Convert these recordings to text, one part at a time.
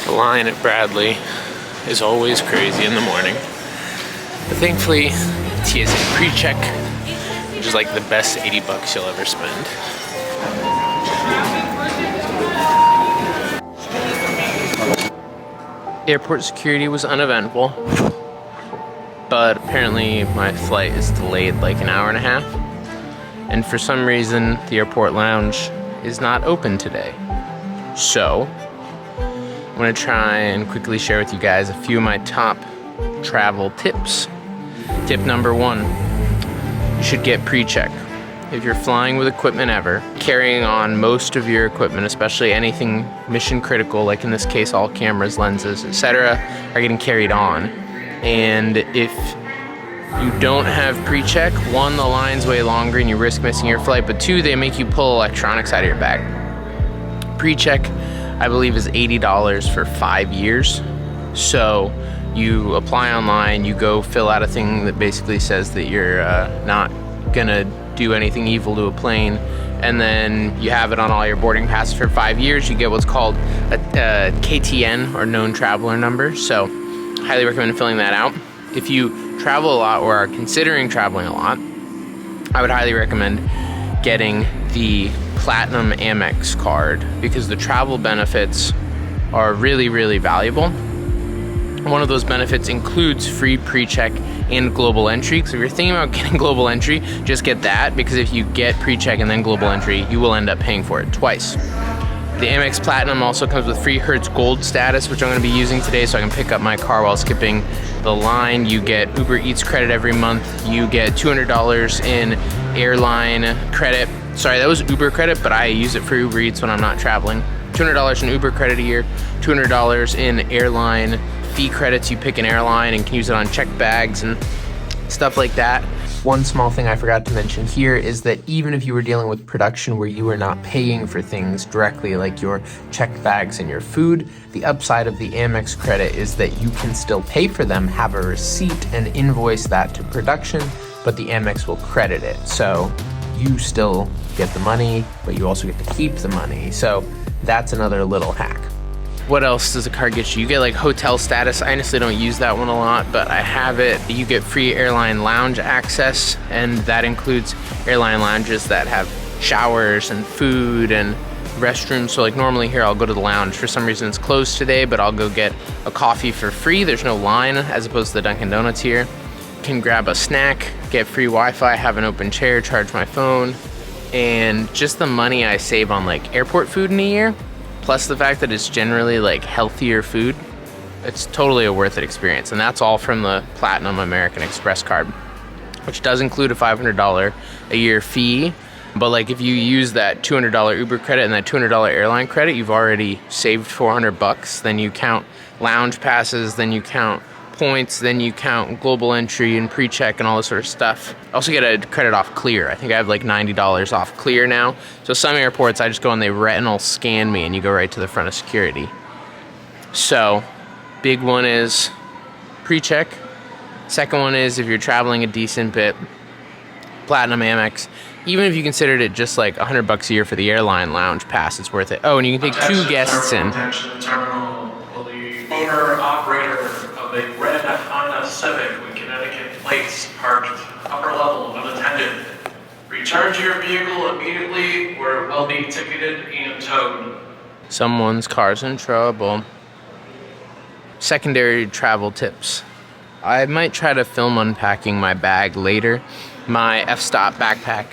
The line at Bradley is always crazy in the morning. But thankfully, TSA pre-check, which is like the best 80 bucks you'll ever spend. Airport security was uneventful, but apparently my flight is delayed like an hour and a half. And for some reason, the airport lounge is not open today. So, I'm gonna try and quickly share with you guys a few of my top travel tips. Tip number 1, you should get pre-check. If you're flying with equipment ever, carrying on most of your equipment, especially anything mission critical, like in this case, all cameras, lenses, etc., are getting carried on. And if you don't have pre-check, 1, the line's way longer and you risk missing your flight, but 2, they make you pull electronics out of your bag. Pre-check, I believe, is $80 for 5 years. So you apply online, you go fill out a thing that basically says that you're not gonna do anything evil to a plane, and then you have it on all your boarding passes for 5 years. You get what's called a KTN, or known traveler number. So highly recommend filling that out. If you travel a lot or are considering traveling a lot, I would highly recommend getting the Platinum Amex card, because the travel benefits are really, really valuable. One of those benefits includes free pre-check and global entry. So if you're thinking about getting global entry, just get that, because if you get pre-check and then global entry, you will end up paying for it twice. The Amex Platinum also comes with free Hertz Gold status, which I'm going to be using today so I can pick up my car while skipping the line. You get Uber Eats credit every month. You get $200 in airline credit. Sorry, that was Uber credit, but I use it for Uber Eats when I'm not traveling. $200 in Uber credit a year, $200 in airline fee credits. You pick an airline and can use it on checked bags and stuff like that. One small thing I forgot to mention here is that even if you were dealing with production where you were not paying for things directly, like your checked bags and your food, the upside of the Amex credit is that you can still pay for them, have a receipt, and invoice that to production, but the Amex will credit it. So you still get the money, but you also get to keep the money. So that's another little hack. What else does a card get you? You get like hotel status. I honestly don't use that one a lot, but I have it. You get free airline lounge access, and that includes airline lounges that have showers and food and restrooms. So like normally here I'll go to the lounge. For some reason it's closed today, but I'll go get a coffee for free. There's no line as opposed to the Dunkin' Donuts here. Can grab a snack, get free Wi-Fi, have an open chair, charge my phone, and just the money I save on like airport food in a year, plus the fact that it's generally like healthier food, it's totally a worth it experience. And that's all from the Platinum American Express card, which does include a $500 a year fee. But like if you use that $200 Uber credit and that $200 airline credit, you've already saved 400 bucks. Then you count lounge passes, then you count points, then you count global entry and pre-check and all this sort of stuff. I also get a credit off Clear. I think I have like $90 off Clear now. So some airports I just go and they retinal scan me and you go right to the front of security. So big one is pre-check. Second one is if you're traveling a decent bit, Platinum Amex. Even if you considered it just like 100 bucks a year for the airline lounge pass, it's worth it. Oh, and you can take 2 guests in. Terminal, the owner-operator of a red Honda Civic with Connecticut plates parked upper level unattended. Return to your vehicle immediately or it will be ticketed and towed. Someone's car's in trouble. Secondary travel tips. I might try to film unpacking my bag later. My F-Stop backpack.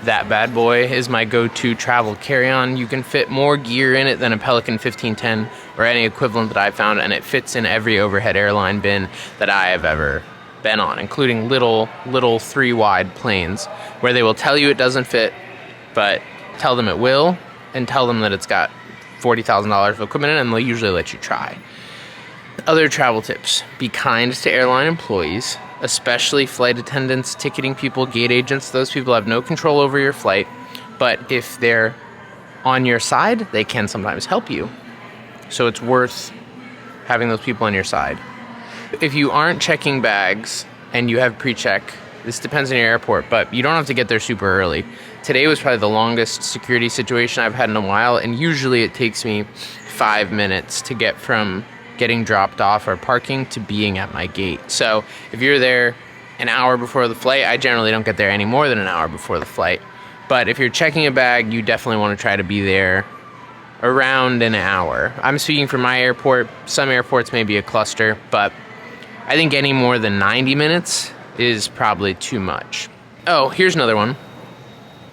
That bad boy is my go-to travel carry-on. You can fit more gear in it than a Pelican 1510 or any equivalent that I've found, and it fits in every overhead airline bin that I have ever been on, including little 3-wide planes where they will tell you it doesn't fit, but tell them it will, and tell them that it's got $40,000 of equipment in it, and they'll usually let you try. Other travel tips. Be kind to airline employees, especially flight attendants, ticketing people, gate agents. Those people have no control over your flight, but if they're on your side, they can sometimes help you. So it's worth having those people on your side. If you aren't checking bags and you have pre-check, this depends on your airport, but you don't have to get there super early. Today was probably the longest security situation I've had in a while, and usually it takes me 5 minutes to get from getting dropped off or parking to being at my gate. So if you're there an hour before the flight, I generally don't get there any more than an hour before the flight. But if you're checking a bag, you definitely want to try to be there around an hour. I'm speaking for my airport. Some airports may be a cluster, but I think any more than 90 minutes is probably too much. Oh, here's another one.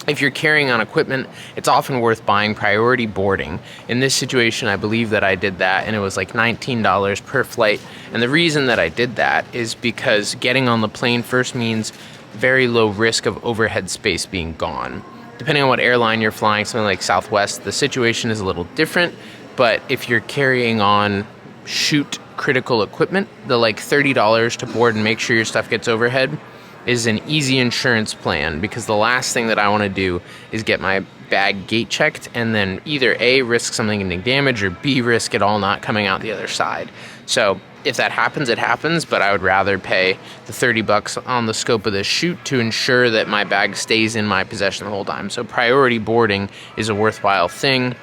If you're carrying on equipment, it's often worth buying priority boarding. In this situation, I believe that I did that, and it was like $19 per flight. And the reason that I did that is because getting on the plane first means very low risk of overhead space being gone. Depending on what airline you're flying, something like Southwest, the situation is a little different. But if you're carrying on shoot critical equipment, the like $30 to board and make sure your stuff gets overhead is an easy insurance plan, because the last thing that I want to do is get my bag gate checked and then either A, risk something getting damaged, or B, risk it all not coming out the other side. So if that happens, it happens, but I would rather pay the $30 on the scope of this shoot to ensure that my bag stays in my possession the whole time. So priority boarding is a worthwhile thing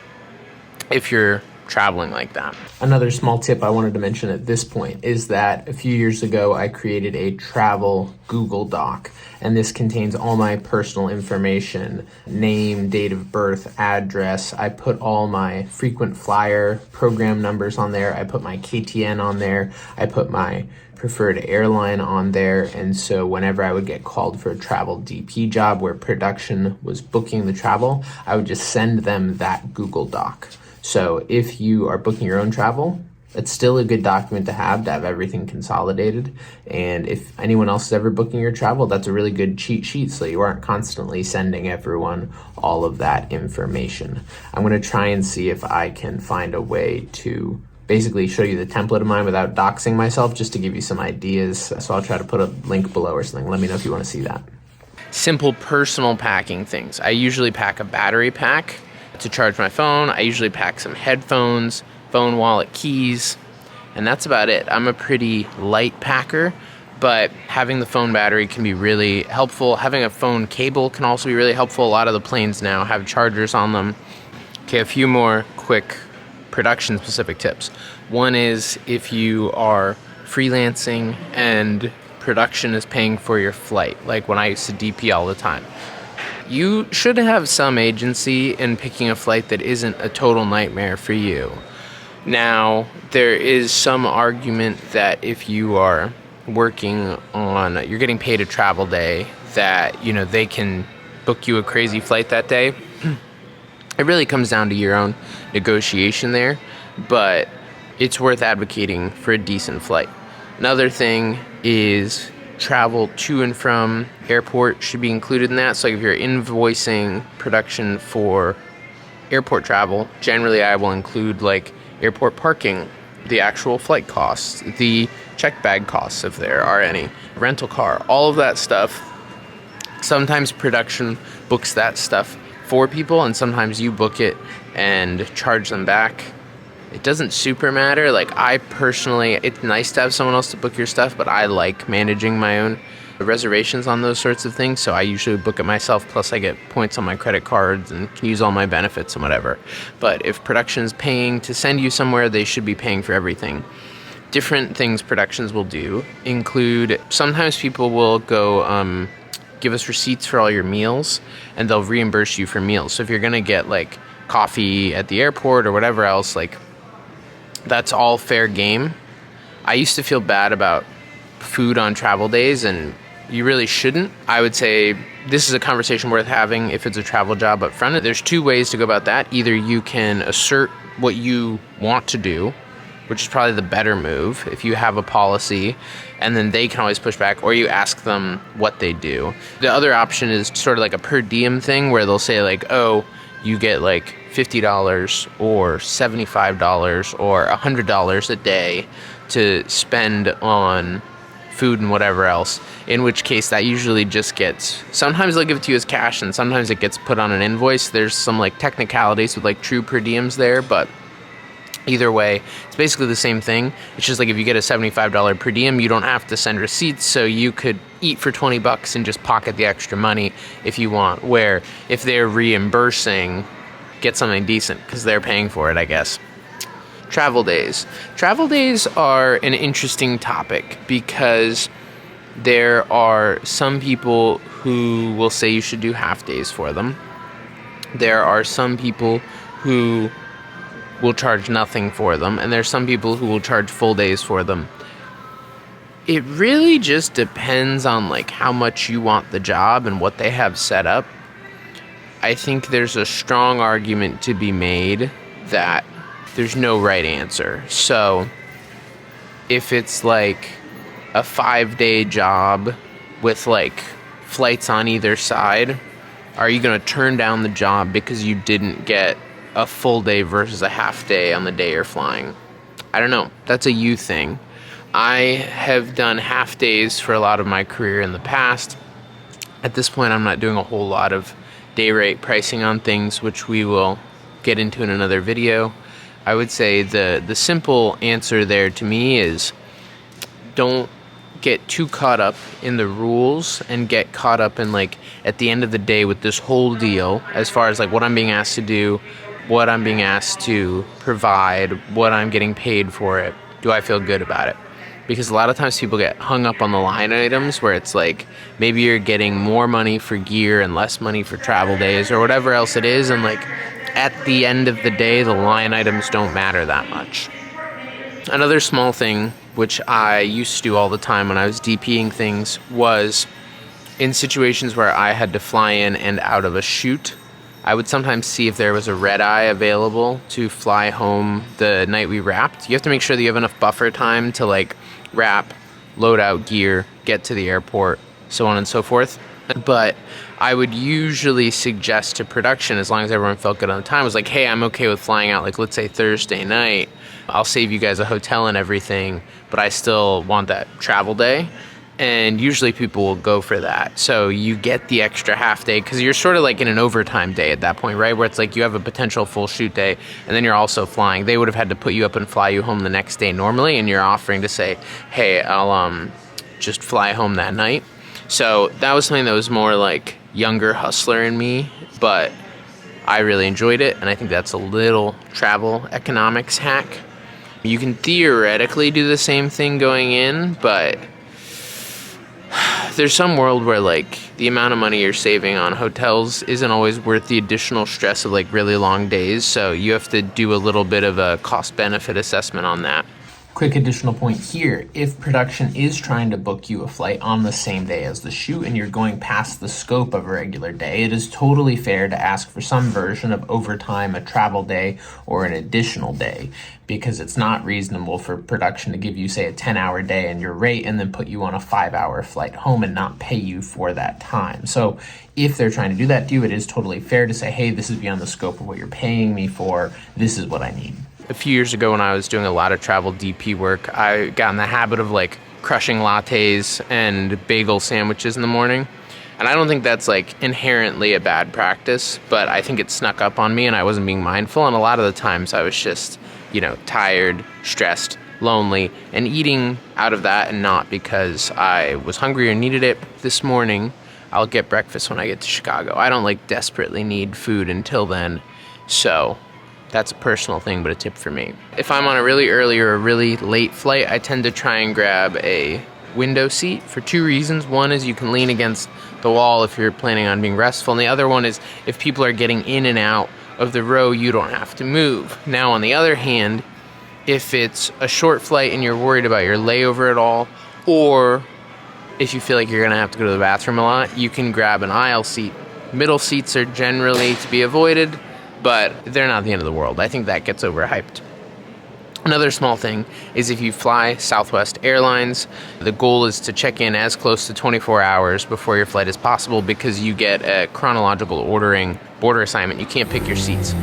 if you're traveling like that. Another small tip I wanted to mention at this point is that a few years ago I created a travel Google Doc, and this contains all my personal information: name, date of birth, address. I put all my frequent flyer program numbers on there. I put my KTN on there. I put my preferred airline on there. And so whenever I would get called for a travel DP job where production was booking the travel, I would just send them that Google Doc. So if you are booking your own travel, it's still a good document to have everything consolidated. And if anyone else is ever booking your travel, that's a really good cheat sheet, so you aren't constantly sending everyone all of that information. I'm going to try and see if I can find a way to basically show you the template of mine without doxing myself, just to give you some ideas. So I'll try to put a link below or something. Let me know if you want to see that. Simple personal packing things. I usually pack a battery pack to charge my phone. I usually pack some headphones, phone, wallet, keys, and that's about it. I'm a pretty light packer, but having the phone battery can be really helpful. Having a phone cable can also be really helpful. A lot of the planes now have chargers on them. Okay, a few more quick production specific tips. One is if you are freelancing and production is paying for your flight, like when I used to DP all the time, you should have some agency in picking a flight that isn't a total nightmare for you. Now, there is some argument that if you are working on, you're getting paid a travel day, that, you know, they can book you a crazy flight that day. It really comes down to your own negotiation there, but it's worth advocating for a decent flight. Another thing is travel to and from airport should be included in that. So if you're invoicing production for airport travel, generally I will include like airport parking, the actual flight costs, the check bag costs if there are any, rental car, all of that stuff. Sometimes production books that stuff for people, and sometimes you book it and charge them back. It doesn't super matter. Like, I personally, it's nice to have someone else to book your stuff, but I like managing my own reservations on those sorts of things, so I usually book it myself, plus I get points on my credit cards and can use all my benefits and whatever. But if production's paying to send you somewhere, they should be paying for everything. Different things productions will do include, sometimes people will go give us receipts for all your meals, and they'll reimburse you for meals. So if you're gonna get like coffee at the airport or whatever else, like, that's all fair game. I used to feel bad about food on travel days, and you really shouldn't. I would say this is a conversation worth having if it's a travel job up front. There's two ways to go about that. Either you can assert what you want to do, which is probably the better move if you have a policy, and then they can always push back, or you ask them what they do. The other option is sort of like a per diem thing, where they'll say like, oh, you get like $50 or $75 or $100 a day to spend on food and whatever else, in which case that usually just gets, sometimes they'll give it to you as cash and sometimes it gets put on an invoice. There's some like technicalities with like true per diems there, but Either way, it's basically the same thing. It's just like if you get a $75 per diem, you don't have to send receipts, so you could eat for 20 bucks and just pocket the extra money if you want. Where if they're reimbursing, get something decent because they're paying for it, I guess. Travel days. Travel days are an interesting topic because there are some people who will say you should do half days for them. There are some people who will charge nothing for them, and there's some people who will charge full days for them. It really just depends on like how much you want the job and what they have set up. I think there's a strong argument to be made that there's no right answer. So if it's like a 5-day job with like flights on either side, are you going to turn down the job because you didn't get a full day versus a half day on the day you're flying? I don't know. That's a you thing. I have done half days for a lot of my career in the past. At this point, I'm not doing a whole lot of day rate pricing on things, which we will get into in another video. I would say the simple answer there to me is don't get too caught up in the rules and get caught up in like at the end of the day with this whole deal as far as like what I'm being asked to do, what I'm being asked to provide, what I'm getting paid for it. Do I feel good about it? Because a lot of times people get hung up on the line items where it's like maybe you're getting more money for gear and less money for travel days or whatever else it is, and like at the end of the day the line items don't matter that much. Another small thing which I used to do all the time when I was DPing things was in situations where I had to fly in and out of a shoot, I would sometimes see if there was a red eye available to fly home the night we wrapped. You have to make sure that you have enough buffer time to like wrap, load out gear, get to the airport, so on and so forth. But I would usually suggest to production, as long as everyone felt good on the time, was like, hey, I'm okay with flying out, like let's say Thursday night. I'll save you guys a hotel and everything, but I still want that travel day. And usually people will go for that. So you get the extra half day because you're sort of like in an overtime day at that point, right? Where it's like you have a potential full shoot day and then you're also flying. They would have had to put you up and fly you home the next day normally, and you're offering to say, hey, I'll just fly home that night. So that was something that was more like younger hustler in me, but I really enjoyed it. And I think that's a little travel economics hack. You can theoretically do the same thing going in, but there's some world where like the amount of money you're saving on hotels isn't always worth the additional stress of like really long days. So you have to do a little bit of a cost benefit assessment on that. Quick additional point here, if production is trying to book you a flight on the same day as the shoot and you're going past the scope of a regular day, it is totally fair to ask for some version of overtime, a travel day, or an additional day, because it's not reasonable for production to give you, say, a 10-hour day in your rate and then put you on a 5-hour flight home and not pay you for that time. So if they're trying to do that to you, it is totally fair to say, hey, this is beyond the scope of what you're paying me for, this is what I need. A few years ago when I was doing a lot of travel DP work, I got in the habit of like crushing lattes and bagel sandwiches in the morning. And I don't think that's like inherently a bad practice, but I think it snuck up on me and I wasn't being mindful. And a lot of the times I was just, tired, stressed, lonely, and eating out of that and not because I was hungry or needed it. This morning, I'll get breakfast when I get to Chicago. I don't like desperately need food until then. So that's a personal thing, but a tip for me. If I'm on a really early or a really late flight, I tend to try and grab a window seat for two reasons. One is you can lean against the wall if you're planning on being restful, and the other one is if people are getting in and out of the row, you don't have to move. Now, on the other hand, if it's a short flight and you're worried about your layover at all, or if you feel like you're gonna have to go to the bathroom a lot, you can grab an aisle seat. Middle seats are generally to be avoided, but they're not the end of the world. I think that gets overhyped. Another small thing is if you fly Southwest Airlines, the goal is to check in as close to 24 hours before your flight as possible because you get a chronological ordering border assignment. You can't pick your seats.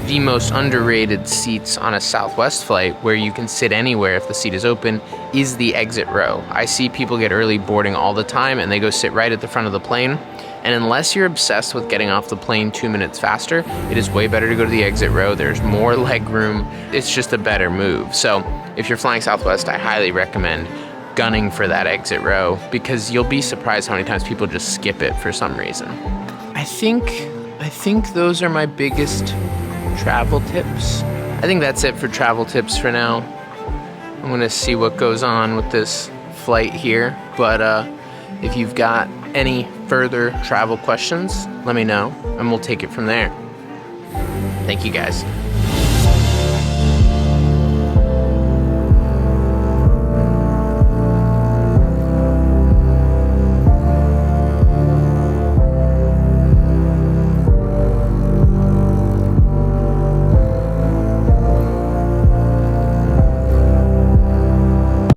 The most underrated seats on a Southwest flight where you can sit anywhere if the seat is open is the exit row. I see people get early boarding all the time and they go sit right at the front of the plane. And unless you're obsessed with getting off the plane 2 minutes faster, it is way better to go to the exit row. There's more leg room. It's just a better move. So if you're flying Southwest, I highly recommend gunning for that exit row, because you'll be surprised how many times people just skip it for some reason. I think those are my biggest travel tips. I think that's it for travel tips for now. I'm gonna see what goes on with this flight here, but if you've got any further travel questions, let me know and we'll take it from there. Thank you guys.